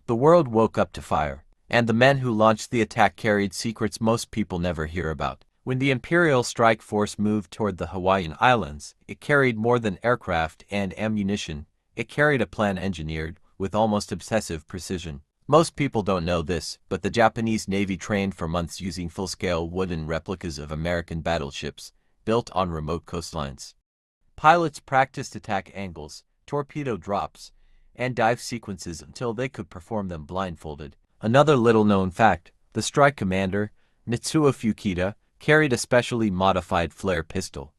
The world woke up to fire, and the men who launched the attack carried secrets most people never hear about. When the Imperial Strike Force moved toward the Hawaiian Islands, it carried more than aircraft and ammunition. It carried a plan engineered with almost obsessive precision. Most people don't know this, but the Japanese Navy trained for months using full-scale wooden replicas of American battleships built on remote coastlines. Pilots practiced attack angles, torpedo drops, and dive sequences until they could perform them blindfolded. Another little-known fact, the strike commander, Mitsuo Fukita, carried a specially modified flare pistol.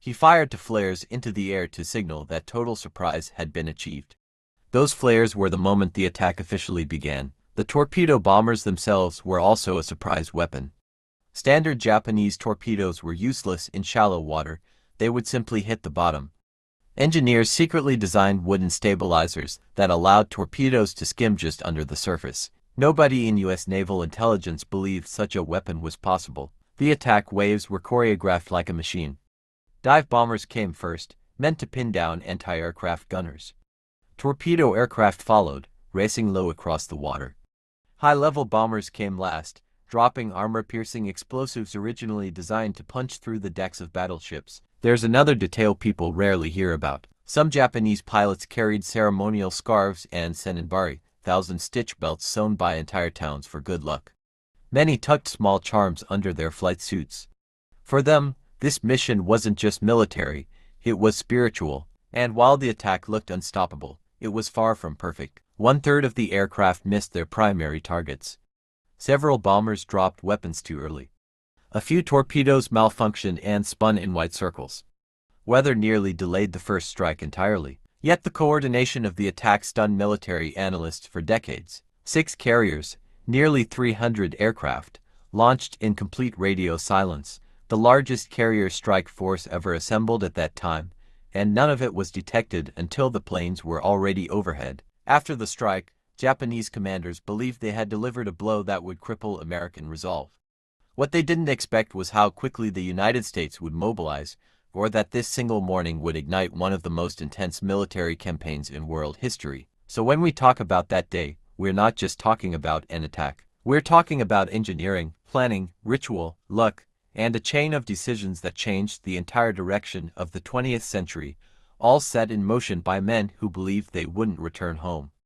He fired two flares into the air to signal that total surprise had been achieved. Those flares were the moment the attack officially began. The torpedo bombers themselves were also a surprise weapon. Standard Japanese torpedoes were useless in shallow water. They would simply hit the bottom. Engineers secretly designed wooden stabilizers that allowed torpedoes to skim just under the surface. Nobody in U.S. naval intelligence believed such a weapon was possible. The attack waves were choreographed like a machine. Dive bombers came first, meant to pin down anti-aircraft gunners. Torpedo aircraft followed, racing low across the water. High-level bombers came last, dropping armor-piercing explosives originally designed to punch through the decks of battleships. There's another detail people rarely hear about. Some Japanese pilots carried ceremonial scarves and senenbari, thousand-stitch belts sewn by entire towns for good luck. Many tucked small charms under their flight suits. For them, this mission wasn't just military, it was spiritual, and while the attack looked unstoppable, it was far from perfect. One-third of the aircraft missed their primary targets. Several bombers dropped weapons too early. A few torpedoes malfunctioned and spun in wide circles. Weather nearly delayed the first strike entirely. Yet the coordination of the attack stunned military analysts for decades. 6 carriers, nearly 300 aircraft, launched in complete radio silence, the largest carrier strike force ever assembled at that time, and none of it was detected until the planes were already overhead. After the strike, Japanese commanders believed they had delivered a blow that would cripple American resolve. What they didn't expect was how quickly the United States would mobilize, or that this single morning would ignite one of the most intense military campaigns in world history. So when we talk about that day, we're not just talking about an attack. We're talking about engineering, planning, ritual, luck, and a chain of decisions that changed the entire direction of the 20th century, all set in motion by men who believed they wouldn't return home.